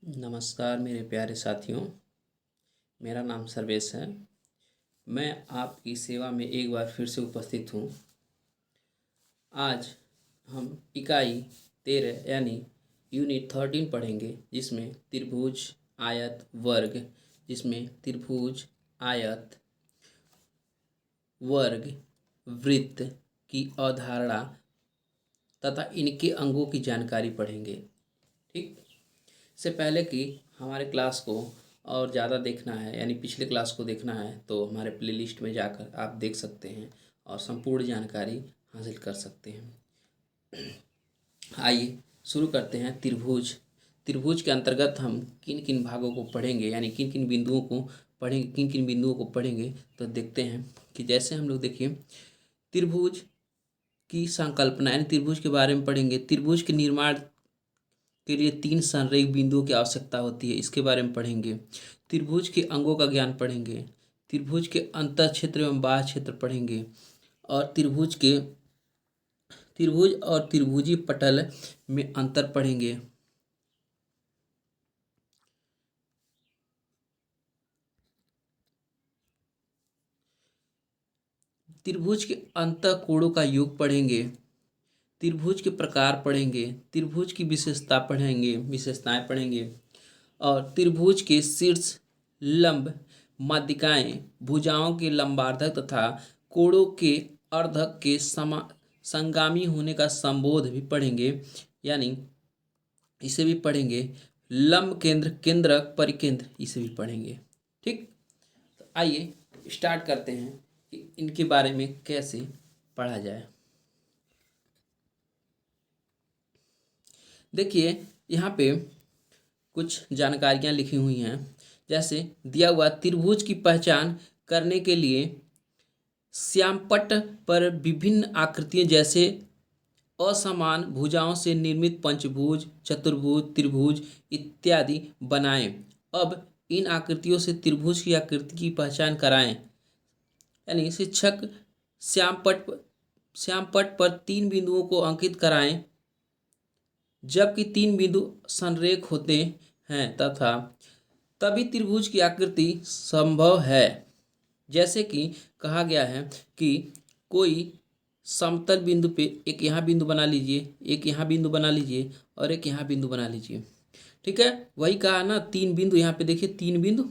नमस्कार मेरे प्यारे साथियों। मेरा नाम सर्वेश है। मैं आपकी सेवा में एक बार फिर से उपस्थित हूँ। आज हम इकाई 13 यानी यूनिट 13 पढ़ेंगे, जिसमें त्रिभुज, आयत, वर्ग, जिसमें त्रिभुज, आयत, वर्ग, वृत्त की अवधारणा तथा इनके अंगों की जानकारी पढ़ेंगे। ठीक। इससे पहले कि हमारे क्लास को और ज़्यादा देखना है, यानी पिछले क्लास को देखना है, तो हमारे प्लेलिस्ट में जाकर आप देख सकते हैं और संपूर्ण जानकारी हासिल कर सकते हैं। आइए शुरू करते हैं। त्रिभुज। त्रिभुज के अंतर्गत हम किन किन भागों को पढ़ेंगे, यानी किन किन बिंदुओं को पढ़ेंगे, तो देखते हैं कि जैसे हम लोग देखिए त्रिभुज की संकल्पना, यानी त्रिभुज के बारे में पढ़ेंगे। त्रिभुज के निर्माण के लिए 3 संरेख बिंदुओं की आवश्यकता होती है, इसके बारे में पढ़ेंगे। त्रिभुज के अंगों का ज्ञान पढ़ेंगे। त्रिभुज के अंतः क्षेत्र एवं बाह्य क्षेत्र पढ़ेंगे और त्रिभुज और त्रिभुजी पटल में अंतर पढ़ेंगे। त्रिभुज के अंतः कोणों का योग पढ़ेंगे। त्रिभुज के प्रकार पढ़ेंगे। त्रिभुज की विशेषताएं पढ़ेंगे और त्रिभुज के शीर्ष, लंब, माध्यिकाएं, भुजाओं के लंबार्धक तथा कोणों के अर्धक के संगामी होने का संबोध भी पढ़ेंगे, यानी इसे भी पढ़ेंगे। लंब केंद्र, केंद्रक, परिकेंद्र, इसे भी पढ़ेंगे। ठीक। तो आइए स्टार्ट करते हैं कि इनके बारे में कैसे पढ़ा जाए। देखिए यहाँ पे कुछ जानकारियाँ लिखी हुई हैं। जैसे दिया हुआ त्रिभुज की पहचान करने के लिए श्यामपट्ट पर विभिन्न आकृतियाँ जैसे असमान भुजाओं से निर्मित पंचभुज, चतुर्भुज, त्रिभुज इत्यादि बनाएं। अब इन आकृतियों से त्रिभुज की आकृति की पहचान कराएं। यानी शिक्षक श्यामपट्ट पर 3 बिंदुओं को अंकित कराएं, जबकि 3 बिंदु संरेख होते हैं तथा तभी त्रिभुज की आकृति संभव है। जैसे कि कहा गया है कि कोई समतल बिंदु पे एक यहाँ बिंदु बना लीजिए, एक यहाँ बिंदु बना लीजिए और एक यहाँ बिंदु बना लीजिए। ठीक है, वही कहा ना, 3 बिंदु यहाँ पे देखिए, 3 बिंदु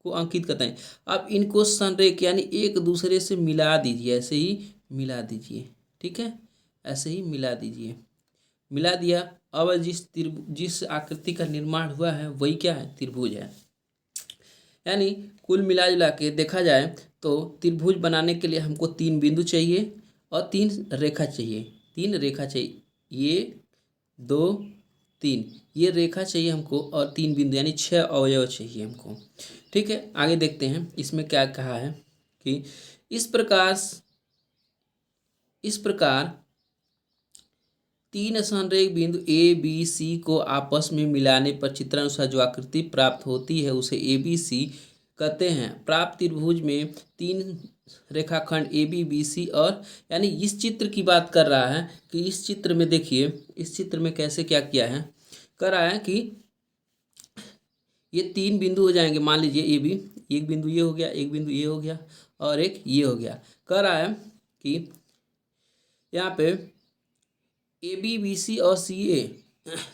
को अंकित करते हैं। अब इनको संरेख यानी एक दूसरे से मिला दीजिए, ऐसे ही मिला दीजिए। ठीक है, ऐसे ही मिला दीजिए। मिला दिया। अब जिस आकृति का निर्माण हुआ है वही क्या है, त्रिभुज है। यानी कुल मिला जुला के देखा जाए तो त्रिभुज बनाने के लिए हमको 3 बिंदु चाहिए और 3 रेखा चाहिए। 3 रेखा चाहिए, ये 2 3, ये रेखा चाहिए हमको और 3 बिंदु यानी 6 अवयव चाहिए हमको। ठीक है, आगे देखते हैं इसमें क्या कहा है कि इस प्रकार 3 संरेख बिंदु ए बी सी को आपस में मिलाने पर चित्रानुसार जो आकृति प्राप्त होती है उसे ए बी सी कहते हैं। प्राप्त त्रिभुज में 3 रेखाखंड ए बी बी सी और, यानी इस चित्र की बात कर रहा है कि इस चित्र में देखिए, इस चित्र में कैसे क्या किया है, कर रहा है कि ये 3 बिंदु हो जाएंगे। मान लीजिए ए बी, एक बिंदु ये हो गया, एक बिंदु ये हो गया और एक ये हो गया। कर रहा है कि यहाँ पे ए बी बी सी और सी ए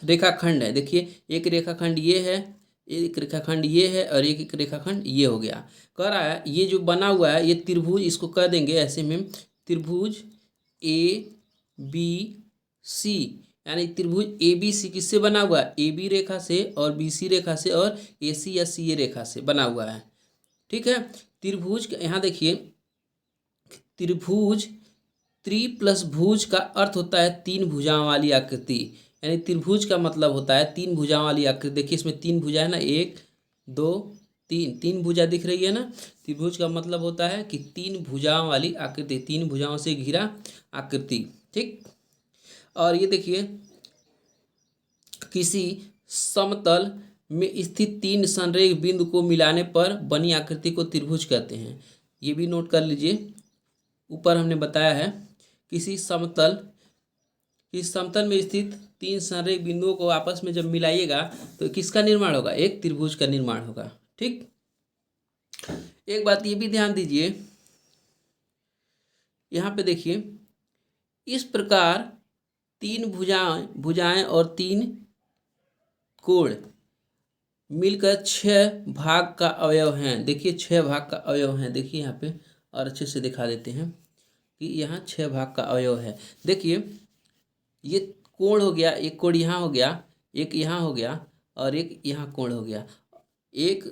रेखाखंड है। देखिए एक रेखाखंड ये है, एक रेखाखंड ये है और एक रेखाखंड ये हो गया। कह रहा है ये जो बना हुआ है ये त्रिभुज, इसको कह देंगे ऐसे में त्रिभुज ए बी सी, यानी त्रिभुज ए बी सी किससे बना हुआ है, ए बी रेखा से और बी सी रेखा से और ए सी या सी ए रेखा से बना हुआ है। ठीक है, त्रिभुज यहाँ देखिए, त्रिभुज त्रि प्लस भुज का अर्थ होता है 3 भुजाओं वाली आकृति। यानी त्रिभुज का मतलब होता है 3 भुजाओं वाली आकृति। देखिए इसमें 3 भुजा है ना, 1 2 3, 3 भुजा दिख रही है ना। त्रिभुज का मतलब होता है कि 3 भुजाओं वाली आकृति, 3 भुजाओं से घिरा आकृति। ठीक, और ये देखिए किसी समतल में स्थित 3 संरेख बिंदु को मिलाने पर बनी आकृति को त्रिभुज कहते हैं। ये भी नोट कर लीजिए, ऊपर हमने बताया है किसी समतल कि समतल में स्थित तीन संरेख बिंदुओं को आपस में जब मिलाइएगा तो किसका निर्माण होगा, एक त्रिभुज का निर्माण होगा। ठीक, एक बात ये भी ध्यान दीजिए, यहाँ पे देखिए इस प्रकार तीन भुजाएं और तीन कोण मिलकर 6 भाग का अवयव हैं। देखिए 6 भाग का अवयव हैं, देखिए यहाँ पे और अच्छे से दिखा देते हैं कि यहाँ 6 भाग का अवयव है। देखिए ये कोण हो गया, एक कोण यहाँ हो गया, एक यहाँ हो गया और एक यहाँ कोण हो गया, 1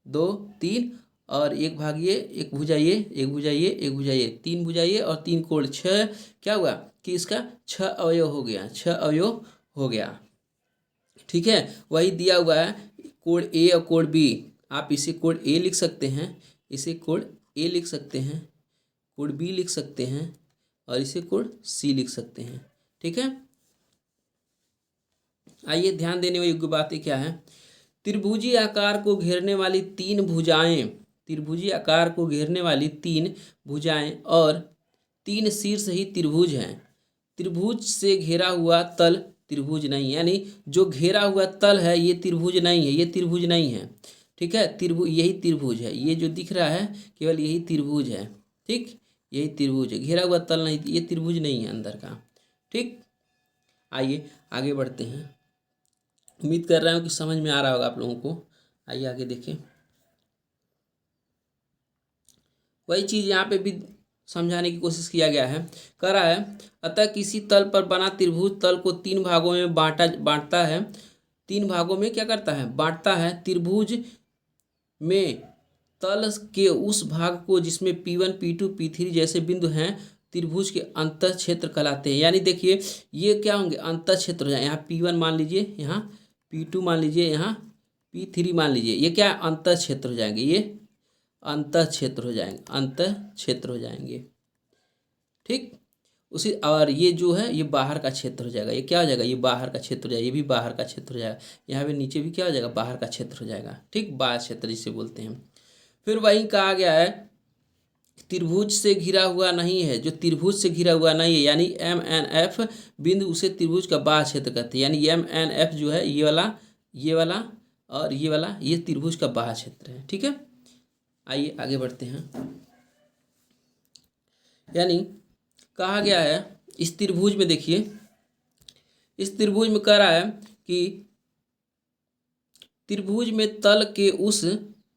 2 3 और एक भाग ये, एक भुजा ये, एक भुजा ये, एक भुजा ये, 3 भुजा ये और 3 कोण, 6 क्या हुआ कि इसका 6 अवयव हो गया, 6 अवयव हो गया। ठीक है, वही दिया हुआ है कोण ए और कोण बी, आप इसे कोण ए लिख सकते हैं, इसे कोण ए लिख सकते हैं, कोण बी लिख सकते हैं और इसे कोण सी लिख सकते हैं। ठीक है, आइए ध्यान देने योग्य बातें क्या है। त्रिभुजीय आकार को घेरने वाली तीन भुजाएं, त्रिभुजीय आकार को घेरने वाली तीन भुजाएं और तीन शीर्ष ही त्रिभुज हैं। त्रिभुज से घेरा हुआ तल त्रिभुज नहीं है, यानी जो घेरा हुआ तल है ये त्रिभुज नहीं है, ये त्रिभुज नहीं है। ठीक है, त्रिभुज यही त्रिभुज है, ये जो दिख रहा है केवल यही त्रिभुज है। ठीक, यही त्रिभुज है, घेरा हुआ तल नहीं, ये त्रिभुज नहीं है अंदर का। ठीक, आइए आगे बढ़ते हैं, उम्मीद कर रहा हूँ कि समझ में आ रहा होगा आप लोगों को। आइए आगे देखें, वही चीज़ यहाँ पे भी समझाने की कोशिश किया गया है, कह रहा है अतः किसी तल पर बना त्रिभुज तल को 3 भागों में बांटता है, 3 भागों में क्या करता है, बांटता है। त्रिभुज में तल के उस भाग को जिसमें P1 P2 P3 जैसे बिंदु हैं त्रिभुज के अंतः क्षेत्र कहलाते हैं। यानी देखिए ये क्या होंगे, अंतः क्षेत्र हो जाए, यहाँ P1 मान लीजिए, यहाँ P2 मान लीजिए, यहाँ P3 मान लीजिए, ये क्या अंतः क्षेत्र हो जाएंगे, ये अंतः क्षेत्र हो जाएंगे, अंतः क्षेत्र हो जाएंगे। ठीक, उसी और ये जो है ये बाहर का क्षेत्र हो जाएगा, ये क्या हो जाएगा, ये बाहर का क्षेत्र हो जाएगा, ये भी बाहर का क्षेत्र हो जाएगा, यहाँ पे नीचे भी क्या हो जाएगा, बाहर का क्षेत्र हो जाएगा। ठीक, बाह्य क्षेत्र जिसे बोलते हैं। फिर वही कहा गया है त्रिभुज से घिरा हुआ नहीं है, जो त्रिभुज से घिरा हुआ नहीं है यानी MNF बिंदु उसे त्रिभुज का बाह्य क्षेत्र कहते हैं। यानी MNF जो है ये वाला और ये वाला, ये त्रिभुज का बाह्य क्षेत्र है। ठीक है, आइए आगे बढ़ते हैं। यानी कहा गया है इस त्रिभुज में, देखिए इस त्रिभुज में कह रहा है कि त्रिभुज में तल के उस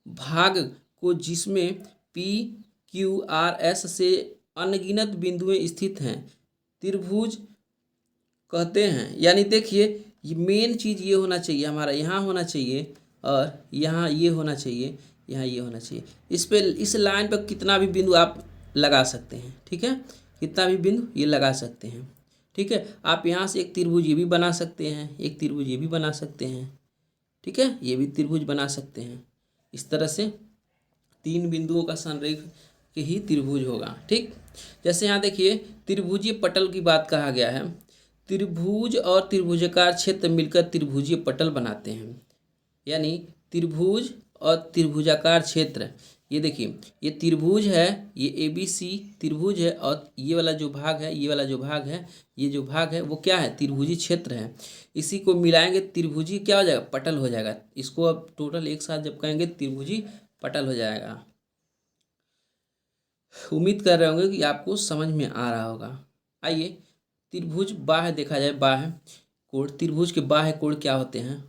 भाग को जिसमें PQRS से अनगिनत बिंदुएं स्थित हैं त्रिभुज कहते हैं। यानी देखिए ये मेन चीज़ ये होना चाहिए हमारा, यहाँ होना चाहिए और यहाँ ये होना चाहिए, यहाँ ये होना चाहिए। इस पे इस लाइन पर कितना भी बिंदु आप लगा सकते हैं। ठीक है, कितना भी बिंदु ये लगा सकते हैं। ठीक है, आप यहाँ से एक त्रिभुज ये भी बना सकते हैं, एक त्रिभुज ये भी बना सकते हैं। ठीक है, ये भी त्रिभुज बना सकते हैं। इस तरह से 3 बिंदुओं का संरेख के ही त्रिभुज होगा। ठीक, जैसे यहाँ देखिए त्रिभुजीय पटल की बात कहा गया है, त्रिभुज और त्रिभुजाकार क्षेत्र मिलकर त्रिभुजीय पटल बनाते हैं। यानी त्रिभुज और त्रिभुजाकार क्षेत्र, ये देखिए ये त्रिभुज है, ये ABC त्रिभुज है और ये वाला जो भाग है, ये वाला जो भाग है, ये जो भाग है वो क्या है, त्रिभुजी क्षेत्र है। इसी को मिलाएंगे त्रिभुजी क्या हो जाएगा, पटल हो जाएगा। इसको अब टोटल एक साथ जब कहेंगे त्रिभुजी पटल हो जाएगा। उम्मीद कर रहे होंगे कि आपको समझ में आ रहा होगा। आइए त्रिभुज बाह्य देखा जाए, बाह्य कोण, त्रिभुज के बाह्य कोण क्या होते हैं।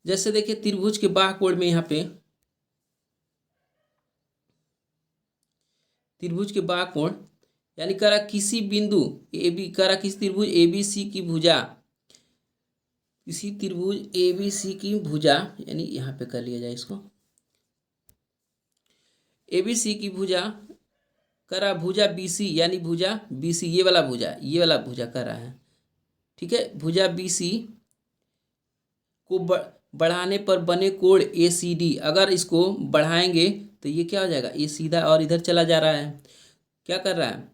जैसे देखिए त्रिभुज के बाह्य कोण में यहाँ पे त्रिभुज के बाह्य कोण यानी करा किसी बिंदु AB, करा किसी त्रिभुज ABC की भुजा, किसी त्रिभुज ABC की भुजा, यानी यहाँ पे कर लिया जाए इसको, ABC की भुजा करा भुजा BC, यानी भुजा BC, ये वाला भुजा कर रहा है। ठीक है, भुजा BC को बढ़ाने पर बने कोण ACD, अगर इसको बढ़ाएंगे तो ये क्या हो जाएगा, ये सीधा और इधर चला जा रहा है, क्या कर रहा है,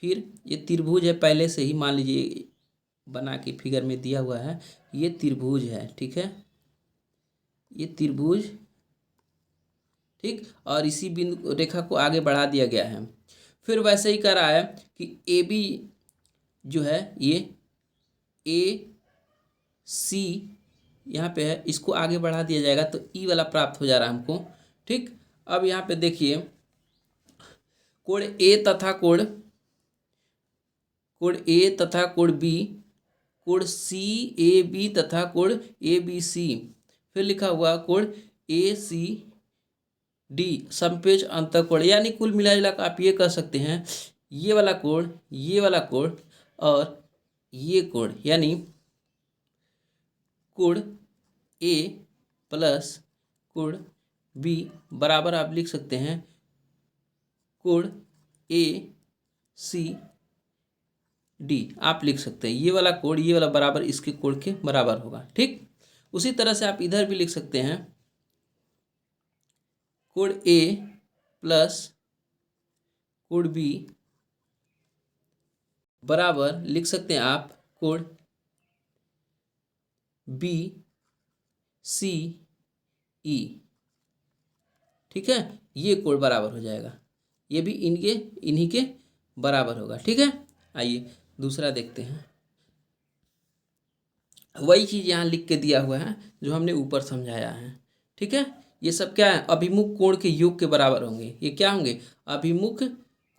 फिर ये त्रिभुज है पहले से ही, मान लीजिए बना के फिगर में दिया हुआ है, ये त्रिभुज है। ठीक है, ये त्रिभुज, ठीक, और इसी बिंदु रेखा को आगे बढ़ा दिया गया है। फिर वैसे ही करा है कि ए बी जो है ये ए सी यहाँ पे है, इसको आगे बढ़ा दिया जाएगा तो ई वाला प्राप्त हो जा रहा है हमको। ठीक, अब यहाँ पे देखिए कोण ए तथा कोण ए तथा कोण बी, कोण सी ए बी तथा कोण ए बी सी, फिर लिखा हुआ कोण ए सी डी समपेज अंतःकोण। यानी कुल मिला कर आप ये कह सकते हैं ये वाला कोण, ये वाला कोण और ये कोण, यानी कोण ए प्लस कोण बी बराबर आप लिख सकते हैं कोण ए सी डी आप लिख सकते हैं। ये वाला कोण ये वाला बराबर इसके कोण के बराबर होगा। ठीक, उसी तरह से आप इधर भी लिख सकते हैं कोण ए प्लस कोण बी बराबर लिख सकते हैं आप कोण बी सी ई। ठीक है, ये कोण बराबर हो जाएगा, ये भी इन्हीं के बराबर होगा। ठीक है, आइए दूसरा देखते हैं। वही चीज़ यहाँ लिख के दिया हुआ है जो हमने ऊपर समझाया है। ठीक है, ये सब क्या है, अभिमुख कोण के योग के बराबर होंगे। ये क्या होंगे, अभिमुख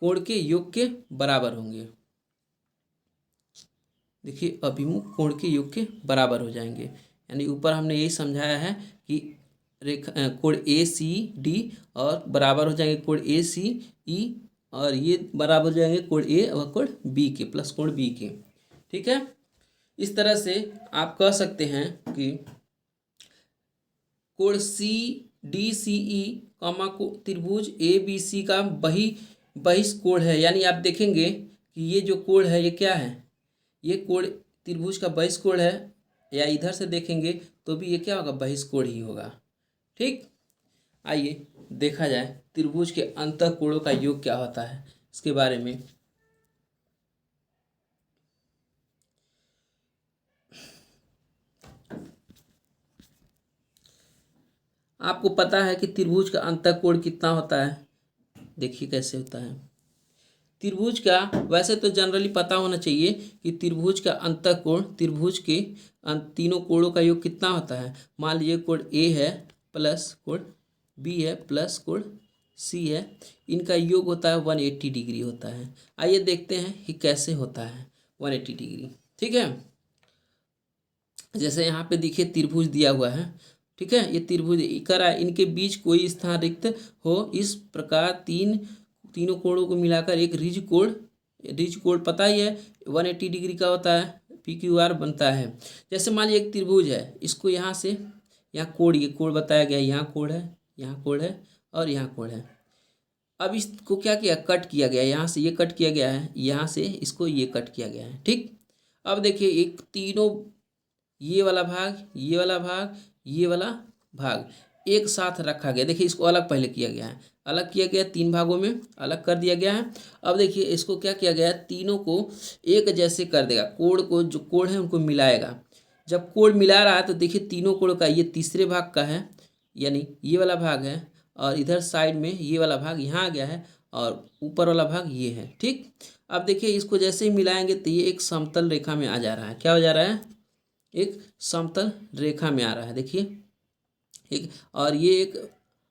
कोण के योग के बराबर होंगे। देखिए अभिमुख कोण के योग के बराबर हो जाएंगे, यानी ऊपर हमने यही समझाया है कि रेखा कोण ए सी डी और बराबर हो जाएंगे कोण ए सी ई, और ये बराबर हो जाएंगे कोण ए और कोण बी के प्लस कोण बी के। ठीक है, इस तरह से आप कह सकते हैं कि कोण सी डी सी ई कॉमा को त्रिभुज ए बी सी का बहिष्कोण है। यानी आप देखेंगे कि ये जो कोण है ये क्या है, ये कोण त्रिभुज का बहिष्कोण है, या इधर से देखेंगे तो भी ये क्या होगा, बहिष्कोण ही होगा। ठीक, आइए देखा जाए त्रिभुज के अंतःकोणों का योग क्या होता है इसके बारे में। आपको पता है कि त्रिभुज का अंतःकोण कितना होता है, देखिए कैसे होता है। त्रिभुज का वैसे तो जनरली पता होना चाहिए कि त्रिभुज का अंतःकोण त्रिभुज के तीनों कोणों का योग कितना होता है। मान लीजिए कोण ए है प्लस कोण बी है प्लस कोण सी है, इनका योग होता है 180 डिग्री होता है। आइए देखते हैं कि कैसे होता है 180 डिग्री। ठीक है, जैसे यहाँ पे देखिए त्रिभुज दिया हुआ है। ठीक है, ये त्रिभुज करा, इनके बीच कोई स्थान रिक्त हो, इस प्रकार तीनों कोणों को मिलाकर एक रिज कोण पता ही है 180 डिग्री का होता है, PQR बनता है। जैसे मान लीजिए एक त्रिभुज है, इसको यहाँ से यहाँ कोण, ये कोण बताया गया, यहाँ कोण है, यहाँ कोण है और यहाँ कोण है। अब इसको क्या किया, कट किया गया, यहाँ से ये कट किया गया है, यहाँ से इसको ये कट किया गया है। ठीक, अब देखिए एक तीनों ये वाला भाग, ये वाला भाग, ये वाला भाग एक साथ रखा गया। देखिए इसको अलग पहले किया गया है, अलग किया गया, तीन भागों में अलग कर दिया गया है। अब देखिए इसको क्या किया गया है, तीनों को एक जैसे कर देगा, कोण को जो कोण है उनको मिलाएगा। जब कोण मिला रहा है तो देखिए तीनों कोण का ये तीसरे भाग का है, यानी ये वाला भाग है, और इधर साइड में ये वाला भाग यहाँ आ गया है, और ऊपर वाला भाग ये है। ठीक, अब देखिए इसको जैसे ही मिलाएंगे तो ये एक समतल रेखा में आ जा रहा है। क्या हो जा रहा है, एक समतल रेखा में आ रहा है। देखिए एक, और ये एक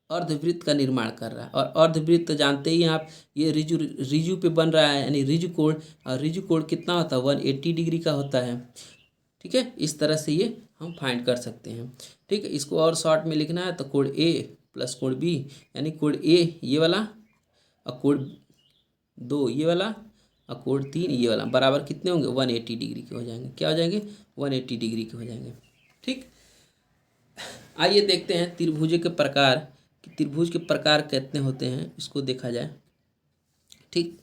अर्धवृत्त का निर्माण कर रहा है, और अर्धवृत्त जानते ही आप, ये रिजु पे बन रहा है, यानी रिजु कोण, और रिजु कोण कितना होता है 180 डिग्री का होता है। ठीक है, इस तरह से ये हम फाइंड कर सकते हैं। ठीक है, इसको और शॉर्ट में लिखना है तो कोण ए प्लस कोण बी, यानी कोण ए ये वाला और कोण 2 ये वाला और कोण 3 ये वाला बराबर कितने होंगे, 180 डिग्री के हो जाएंगे। क्या हो जाएंगे, 180 डिग्री के हो जाएंगे। ठीक, आइए देखते हैं त्रिभुज के प्रकार, कि त्रिभुज के प्रकार कितने होते हैं, इसको देखा जाए। ठीक,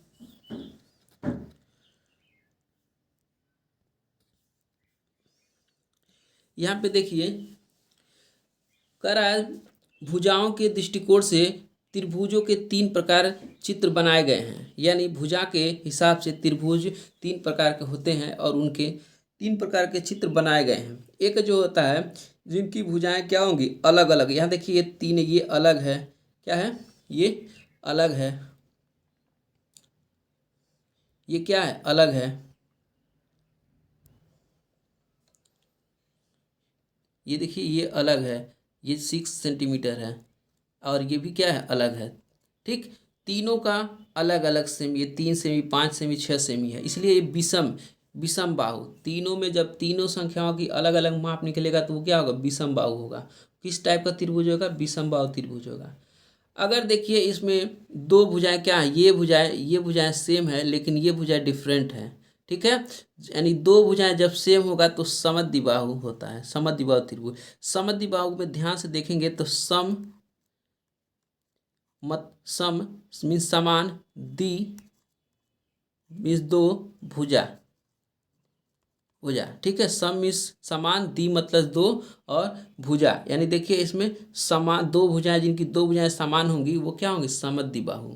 यहाँ पे देखिए कह रहा है भुजाओं के दृष्टिकोण से त्रिभुजों के 3 प्रकार चित्र बनाए गए हैं। यानी भुजा के हिसाब से त्रिभुज 3 प्रकार के होते हैं और उनके 3 प्रकार के चित्र बनाए गए हैं। एक जो होता है जिनकी भुजाएं क्या होंगी, अलग अलग। यहाँ देखिए ये 3 ये अलग है, क्या है, ये अलग है, ये क्या है, अलग है। ये देखिए ये अलग है, ये 6 सेंटीमीटर है, और ये भी क्या है, अलग है। ठीक, तीनों का अलग अलग सेमी, ये 3 सेमी, 5 सेमी, 6 सेमी है, इसलिए ये विषम विषम बाहु। तीनों में जब तीनों संख्याओं की अलग अलग माप निकलेगा तो वो क्या होगा, विषम बाहु होगा। किस टाइप का त्रिभुज होगा, विषम बाहु त्रिभुज होगा। अगर देखिए इसमें दो भुजाएं क्या है, ये भुजाएं सेम है लेकिन ये भुजाएं डिफरेंट है। ठीक है, यानी दो भुजाएं जब सेम होगा तो समद्विबाहु होता है, समद्विबाहु त्रिभुज। समद्विबाहु में ध्यान से देखेंगे तो सम मीन्स समान, दी मीन्स दो, भुजा भुजा। ठीक है, सम मीन्स समान, दी मतलब दो, और भुजा यानी देखिए इसमें समान दो भुजाएं, जिनकी दो भुजाएं समान होंगी वो क्या होंगी, समद्विबाहु।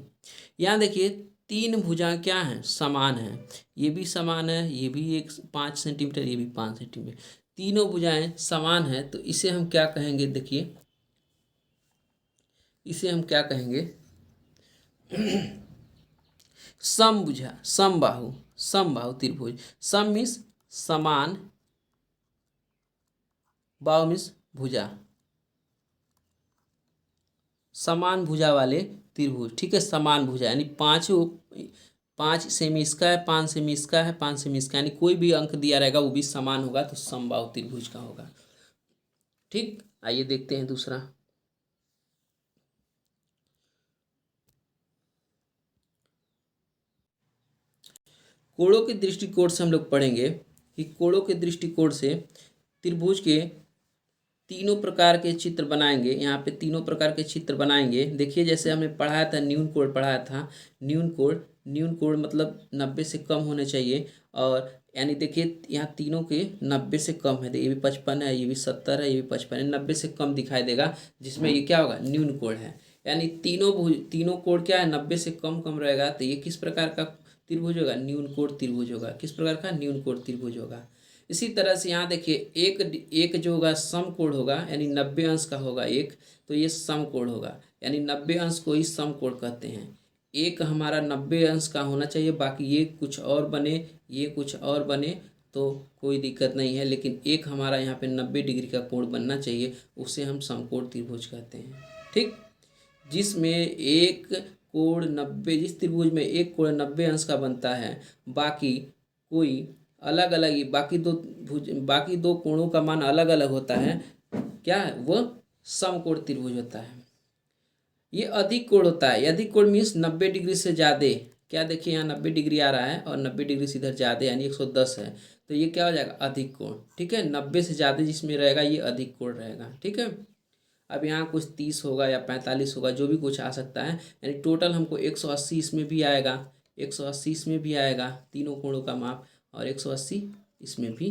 यहाँ देखिए तीन भुजाएं क्या हैं, समान हैं। ये भी समान है, ये भी 5 सेंटीमीटर, ये भी 5 सेंटीमीटर, तीनों भुजाएं समान हैं, तो इसे हम क्या कहेंगे, देखिए इसे हम क्या कहेंगे, समभुजा, समबाहु, समबाहु त्रिभुज। सम मीन्स समान, बाहु मीन्स भुजा, समान भुजा वाले त्रिभुज। ठीक है, समान भुजा यानी 5 सेमी इसका है, 5 सेमी इसका है, 5 सेमी इसका, यानी कोई भी अंक दिया रहेगा वो भी समान होगा तो समबाहु त्रिभुज का होगा। ठीक, आइए देखते हैं दूसरा। कोणों के दृष्टिकोण से हम लोग पढ़ेंगे कि कोणों के दृष्टिकोण से त्रिभुज के तीनों प्रकार के चित्र बनाएंगे। यहाँ पे तीनों प्रकार के चित्र बनाएंगे। देखिए जैसे हमने पढ़ाया था, न्यून कोण पढ़ाया था। न्यून कोण मतलब 90 से कम होने चाहिए, और यानी देखिए यहाँ तीनों के 90 से कम है, ये भी 55 है, ये भी 70 है, ये भी 55 है, 90 से कम दिखाई देगा, जिसमें ये क्या होगा, न्यून कोण है। यानी तीनों कोण क्या है, 90 से कम कम रहेगा, तो ये किस प्रकार का त्रिभुज होगा, न्यून कोण त्रिभुज होगा। किस प्रकार का, न्यून कोण त्रिभुज होगा। इसी तरह से यहाँ देखिए एक एक जो होगा समकोण होगा, यानी 90 अंश का होगा एक, तो ये समकोण होगा, यानी 90 अंश को ही समकोण कहते हैं। एक हमारा 90 अंश का होना चाहिए, बाकी ये कुछ और बने, ये कुछ और बने तो कोई दिक्कत नहीं है, लेकिन एक हमारा यहाँ पे 90 डिग्री का कोण बनना चाहिए, उसे हम समकोण त्रिभुज कहते हैं। ठीक, जिसमें एक कोण 90, जिस त्रिभुज में एक कोण 90 अंश का बनता है, बाकी कोई अलग अलग ही बाकी दो कोणों का मान अलग अलग होता है, क्या है वो, समकोण त्रिभुज होता है। ये अधिक कोण होता है, अधिक कोण मीन्स 90 डिग्री से ज़्यादा। क्या देखिए यहाँ 90 डिग्री आ रहा है और 90 डिग्री से इधर ज़्यादा यानी 110 है, तो ये क्या हो जाएगा, अधिक कोण। ठीक है, 90 से ज़्यादा जिसमें रहेगा ये अधिक कोण रहेगा। ठीक है, अब यहाँ कुछ 30 होगा या 45 होगा, जो भी कुछ आ सकता है, यानी टोटल हमको 180 इसमें भी आएगा, 180 इसमें भी आएगा, तीनों कोणों का माप, और 180 इसमें भी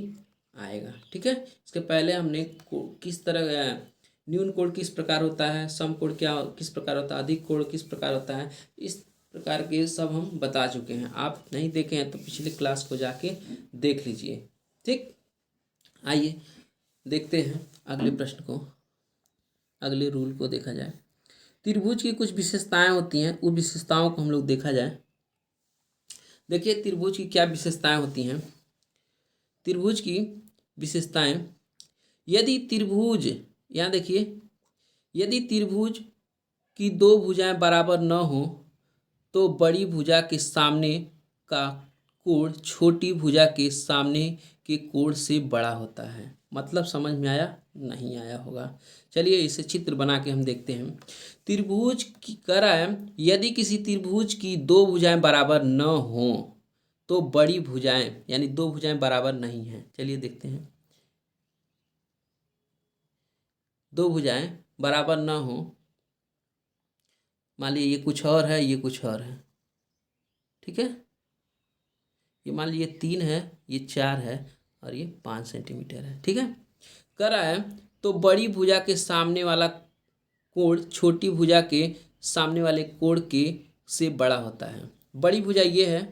आएगा। ठीक है, इसके पहले हमने किस तरह न्यून कोण किस प्रकार होता है, सम कोण क्या किस प्रकार होता है, अधिक कोण किस प्रकार होता है, इस प्रकार के सब हम बता चुके हैं। आप नहीं देखे हैं तो पिछले क्लास को जाके देख लीजिए। ठीक, आइए देखते हैं अगले प्रश्न को, अगले रूल को देखा जाए। त्रिभुज की कुछ विशेषताएं होती हैं, उन विशेषताओं को हम लोग देखा जाए। देखिए त्रिभुज की क्या विशेषताएं होती हैं। त्रिभुज की विशेषताएं, यदि त्रिभुज, यहाँ देखिए, यदि त्रिभुज की दो भुजाएं बराबर न हो तो बड़ी भुजा के सामने का कोण छोटी भुजा के सामने के कोण से बड़ा होता है। मतलब समझ में आया, नहीं आया होगा। चलिए इसे चित्र बना के हम देखते हैं। त्रिभुज की कह रहा है, यदि किसी त्रिभुज की दो भुजाएं बराबर न हो तो बड़ी भुजाएं, यानी दो भुजाएं बराबर नहीं हैं। चलिए देखते हैं, दो भुजाएं बराबर न हो, मान लीजिए ये कुछ और है, ये कुछ और है। ठीक है, ये मान लीजिए 3 है, ये 4 है, और ये 5 सेंटीमीटर है। ठीक है, कर रहा है तो बड़ी भुजा के सामने वाला कोण छोटी भुजा के सामने वाले कोण के से बड़ा होता है। बड़ी भुजा ये है,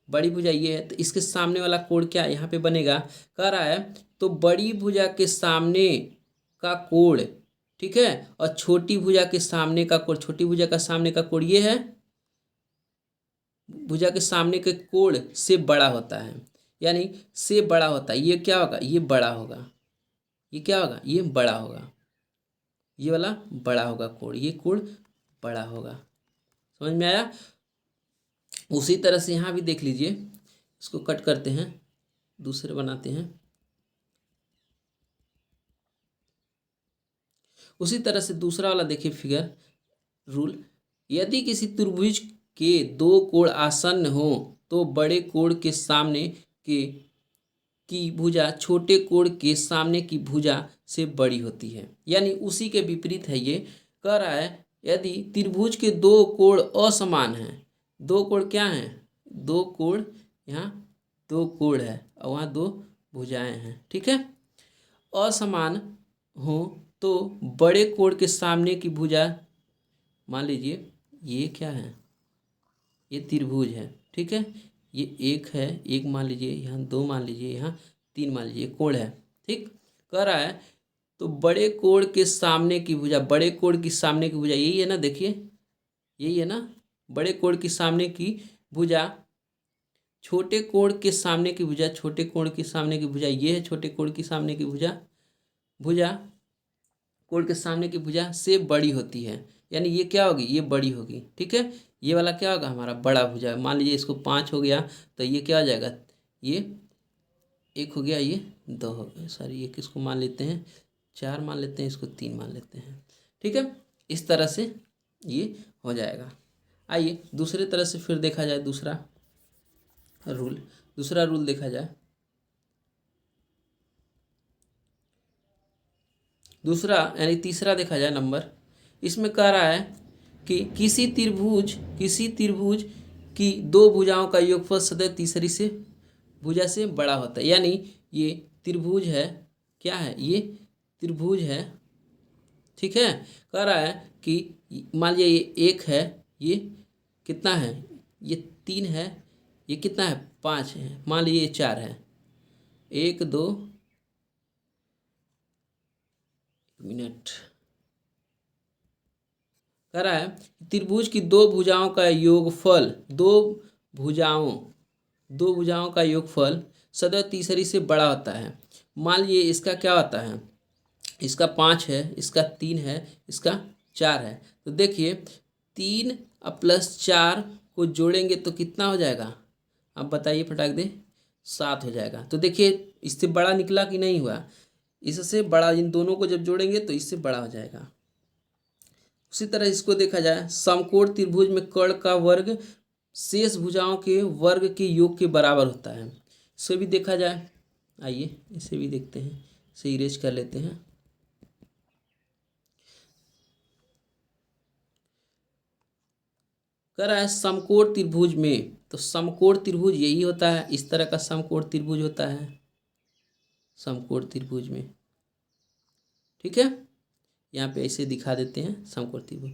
बड़ी भुजा ये है, तो इसके सामने वाला कोण क्या यहाँ पे बनेगा, कह रहा है तो बड़ी भुजा के सामने का कोण, ठीक है, और छोटी भुजा के सामने का कोण, छोटी भुजा का सामने का कोण ये है, भुजा के सामने के कोण से बड़ा होता है, यानी से बड़ा होता है। ये क्या होगा, ये बड़ा होगा। ये क्या होगा, ये बड़ा होगा। ये वाला बड़ा होगा कोण, ये कोण बड़ा होगा। समझ में आया। उसी तरह से यहाँ भी देख लीजिए, इसको कट करते हैं, दूसरे बनाते हैं। उसी तरह से दूसरा वाला देखिए फिगर रूल। यदि किसी त्रिभुज के दो कोण आसन्न हो तो बड़े कोण के सामने के की भुजा छोटे कोण के सामने की भुजा से बड़ी होती है। यानी उसी के विपरीत है। ये कह रहा है यदि त्रिभुज के दो कोण असमान हैं, दो कोण क्या हैं, दो कोण, यहाँ दो कोण है और वहाँ दो भुजाएं हैं, ठीक है, असमान हो तो बड़े कोण के सामने की भुजा, मान लीजिए ये क्या है, ये त्रिभुज है, ठीक है, ये एक है, एक मान लीजिए, यहाँ दो मान लीजिए, यहाँ तीन मान लीजिए, कोण है, ठीक। कह रहा है तो बड़े कोण के सामने की भुजा, बड़े कोण की सामने की भुजा यही है ना, देखिए यही है ना, बड़े कोण की सामने की भुजा छोटे कोण के सामने की भुजा, छोटे कोण के सामने की भुजा ये है, छोटे कोण की सामने की भुजा, भुजा कोण के सामने की भुजा से बड़ी होती है। यानी ये क्या होगी, ये बड़ी होगी, ठीक है। ये वाला क्या होगा, हमारा बड़ा भुजा। मान लीजिए इसको 5 हो गया तो ये क्या हो जाएगा, ये 1 हो गया, ये 2 हो गया, सॉरी ये किसको मान लेते हैं, 4 मान लेते हैं, इसको 3 मान लेते हैं, ठीक है। इस तरह से ये हो जाएगा। आइए दूसरे तरह से फिर देखा जाए, दूसरा रूल देखा जाए। दूसरा यानी तीसरा देखा जाए नंबर। इसमें कह रहा है कि किसी त्रिभुज की दो भुजाओं का योगफल सदैव तीसरी से भुजा से बड़ा होता है। यानी ये त्रिभुज है, क्या है, ये त्रिभुज है, ठीक है। कह रहा है कि मान लीजिए ये 1 है, ये कितना है, ये 3 है, ये कितना है, 5 है, मान लीजिए ये 4 है, 1 2 मिनट। कह रहा है त्रिभुज की दो भुजाओं का योगफल, दो भुजाओं का योगफल सदैव तीसरी से बड़ा होता है। मान लीजिए इसका क्या होता है, इसका 5 है, इसका 3 है, इसका 4 है। तो देखिए 3 प्लस 4 को जोड़ेंगे तो कितना हो जाएगा, आप बताइए फटाक दे, 7 हो जाएगा। तो देखिए इससे बड़ा निकला कि नहीं हुआ, इससे बड़ा, इन दोनों को जब जोड़ेंगे तो इससे बड़ा हो जाएगा। उसी तरह इसको देखा जाए, समकोण त्रिभुज में कर्ण का वर्ग शेष भुजाओं के वर्ग के योग के बराबर होता है। इसे भी देखा जाए, आइए इसे भी देखते हैं, इसे इरेज कर लेते हैं। कह रहा है समकोण त्रिभुज में, तो समकोण त्रिभुज यही होता है, इस तरह का समकोण त्रिभुज होता है समकोण त्रिभुज में, ठीक है। यहाँ पे ऐसे दिखा देते हैं समकोण त्रिभुज।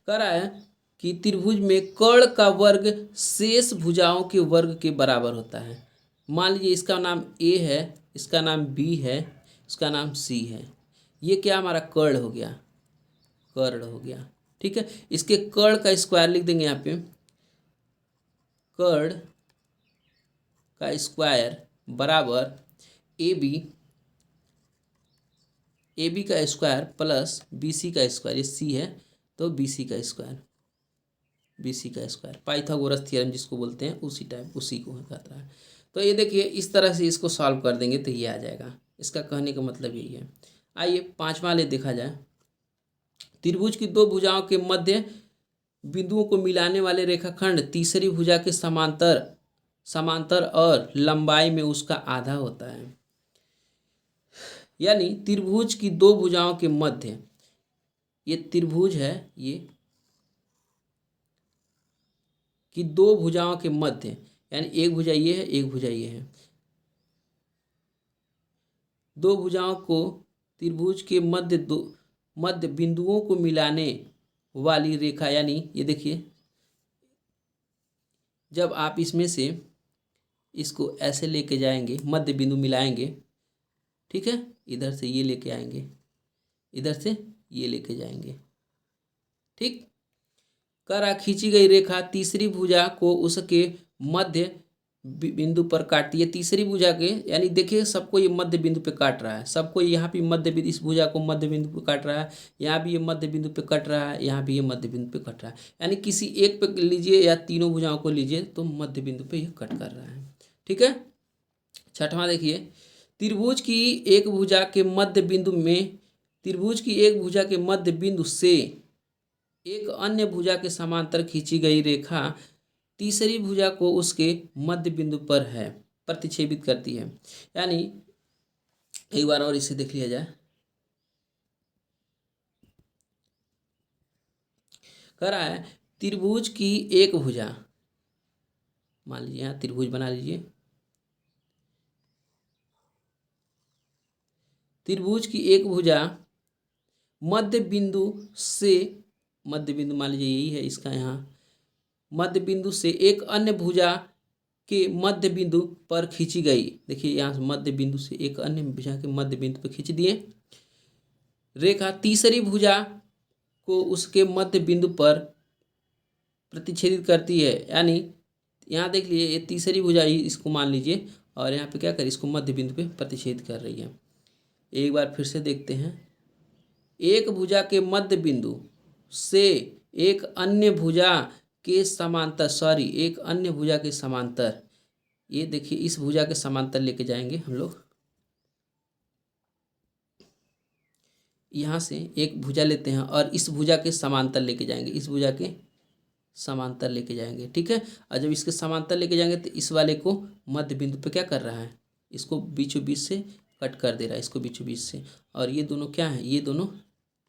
कह रहा है कि त्रिभुज में कर्ण का वर्ग शेष भुजाओं के वर्ग के बराबर होता है। मान लीजिए इसका नाम ए है, इसका नाम बी है, इसका नाम सी है। ये क्या हमारा कर्ण हो गया, कर्ण हो गया, ठीक है। इसके कर्ण का स्क्वायर लिख देंगे यहाँ पे, कर्ण का स्क्वायर बराबर ए बी का स्क्वायर प्लस बी सी का स्क्वायर, ये सी है तो बी सी का स्क्वायर, पाइथागोरस थ्योरम जिसको बोलते हैं, उसी टाइप उसी को कहता है। तो ये देखिए इस तरह से इसको सॉल्व कर देंगे तो ये आ जाएगा। इसका कहने का मतलब यही है। आइए पांचवा वाले देखा जाए। त्रिभुज की दो भुजाओं के मध्य बिंदुओं को मिलाने वाले रेखाखंड तीसरी भुजा के समांतर और लंबाई में उसका आधा होता है। यानी त्रिभुज की दो भुजाओं के मध्य, ये त्रिभुज है, ये कि दो भुजाओं के मध्य, यानी एक भुजा ये है, एक भुजा ये है, दो भुजाओं को त्रिभुज के मध्य बिंदुओं को मिलाने वाली रेखा, यानी ये देखिए जब आप इसमें से इसको ऐसे लेके जाएंगे, मध्य बिंदु मिलाएंगे, ठीक है, इधर से ये लेके आएंगे, इधर से ये लेके जाएंगे, ठीक। करा खींची गई रेखा तीसरी भुजा को उसके मध्य बिंदु पर काटती है। तीसरी भुजा के यानी देखिए सबको ये मध्य बिंदु पे काट रहा है, सबको यहाँ भी मध्य बिंदु, इस भुजा को मध्य बिंदु पे काट रहा है, यहाँ भी ये मध्य बिंदु पे कट रहा है, यहाँ भी ये मध्य बिंदु पे कट रहा है। यानी किसी एक पे लीजिए या तीनों भुजाओं को लीजिए तो मध्य बिंदु पे ये कट कर रहा है। ठीक है। छठवां देखिए, त्रिभुज की एक भुजा के मध्य बिंदु में, त्रिभुज की एक भुजा के मध्य बिंदु से एक अन्य भुजा के समांतर खींची गई रेखा तीसरी भुजा को उसके मध्य बिंदु पर है प्रतिच्छेदित करती है। यानी एक बार और इसे देख लिया जाए। कह रहा है त्रिभुज की एक भुजा, मान लीजिए यहाँ त्रिभुज बना लीजिए, त्रिभुज की एक भुजा मध्य बिंदु से, मध्य बिंदु मान लीजिए यही है इसका, यहाँ मध्य बिंदु से एक अन्य भुजा के मध्य बिंदु पर खींची गई। देखिए यहाँ मध्य बिंदु से एक अन्य भुजा के मध्य बिंदु पर खींच दिए रेखा तीसरी भुजा को उसके मध्य बिंदु पर प्रतिच्छेदित करती है। यानी यहाँ देख लीजिए ये तीसरी भुजा ही इसको मान लीजिए और यहाँ पे क्या कर, इसको मध्य बिंदु पे प्रतिच्छेदित कर रही है। एक बार फिर से देखते हैं, एक भुजा के मध्य बिंदु से एक अन्य भुजा के समांतर, सॉरी एक अन्य भुजा के समांतर, ये देखिए इस भुजा के समांतर लेके जाएंगे हम लोग, यहाँ से एक भुजा लेते हैं और इस भुजा के समांतर लेके जाएंगे, इस भुजा के समांतर लेके जाएंगे। ठीक है। और जब इसके समांतर लेके जाएंगे तो इस वाले को मध्य बिंदु पे क्या कर रहा है, इसको बीचों बीच से कट कर दे रहा है, इसको बीचों बीच से, और ये दोनों क्या है, ये दोनों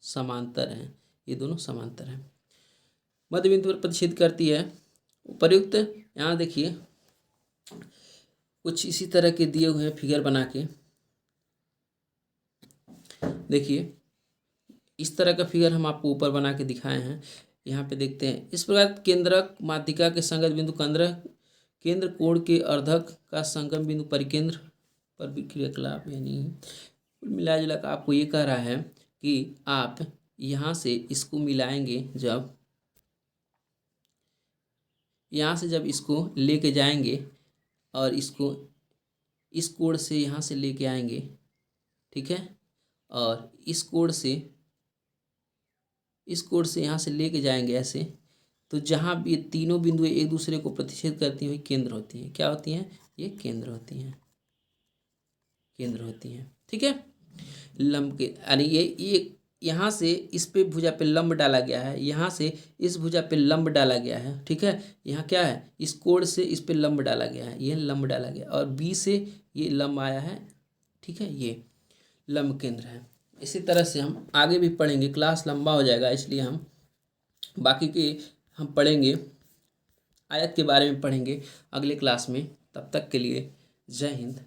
समांतर हैं, ये दोनों समांतर हैं, मध्य बिंदु पर प्रतिच्छेद करती है। उपर्युक्त यहाँ देखिए कुछ इसी तरह के दिए हुए हैं फिगर बना के, देखिए इस तरह का फिगर हम आपको ऊपर बना के दिखाए हैं। यहाँ पे देखते हैं इस प्रकार केंद्रक माध्यिका के संगत बिंदु केंद्र कोण के अर्धक का संगम बिंदु परिकेंद्र पर क्रियाकलाप, यानी मिला जुला कर आपको ये कह रहा है कि आप यहाँ से इसको मिलाएंगे, जब यहाँ से जब इसको लेके जाएंगे और इसको इस कोण से यहाँ से लेके आएंगे, ठीक है, और इस कोण से यहाँ से लेके जाएंगे ऐसे, तो जहाँ भी ये तीनों बिंदु एक दूसरे को प्रतिच्छेद करती हैं वही केंद्र होती हैं। क्या होती हैं, ये केंद्र होती हैं, केंद्र होती हैं। ठीक है। लंब के यानी ये यहाँ से इस पे भुजा पे लंब डाला गया है, यहाँ से इस भुजा पे लंब डाला गया है। ठीक है। यहाँ क्या है, इस कोण से इस पे लंब डाला गया है, ये लंब डाला गया और बी से ये लंब आया है। ठीक है, ये लंब केंद्र है। इसी तरह से हम आगे भी पढ़ेंगे, क्लास लंबा हो जाएगा इसलिए हम बाकी के हम पढ़ेंगे, आयत के बारे में पढ़ेंगे अगले क्लास में। तब तक के लिए जय हिंद।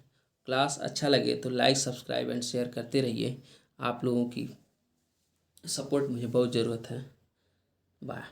क्लास अच्छा लगे तो लाइक सब्सक्राइब एंड शेयर करते रहिए। आप लोगों की सपोर्ट मुझे बहुत ज़रूरत है। बाय।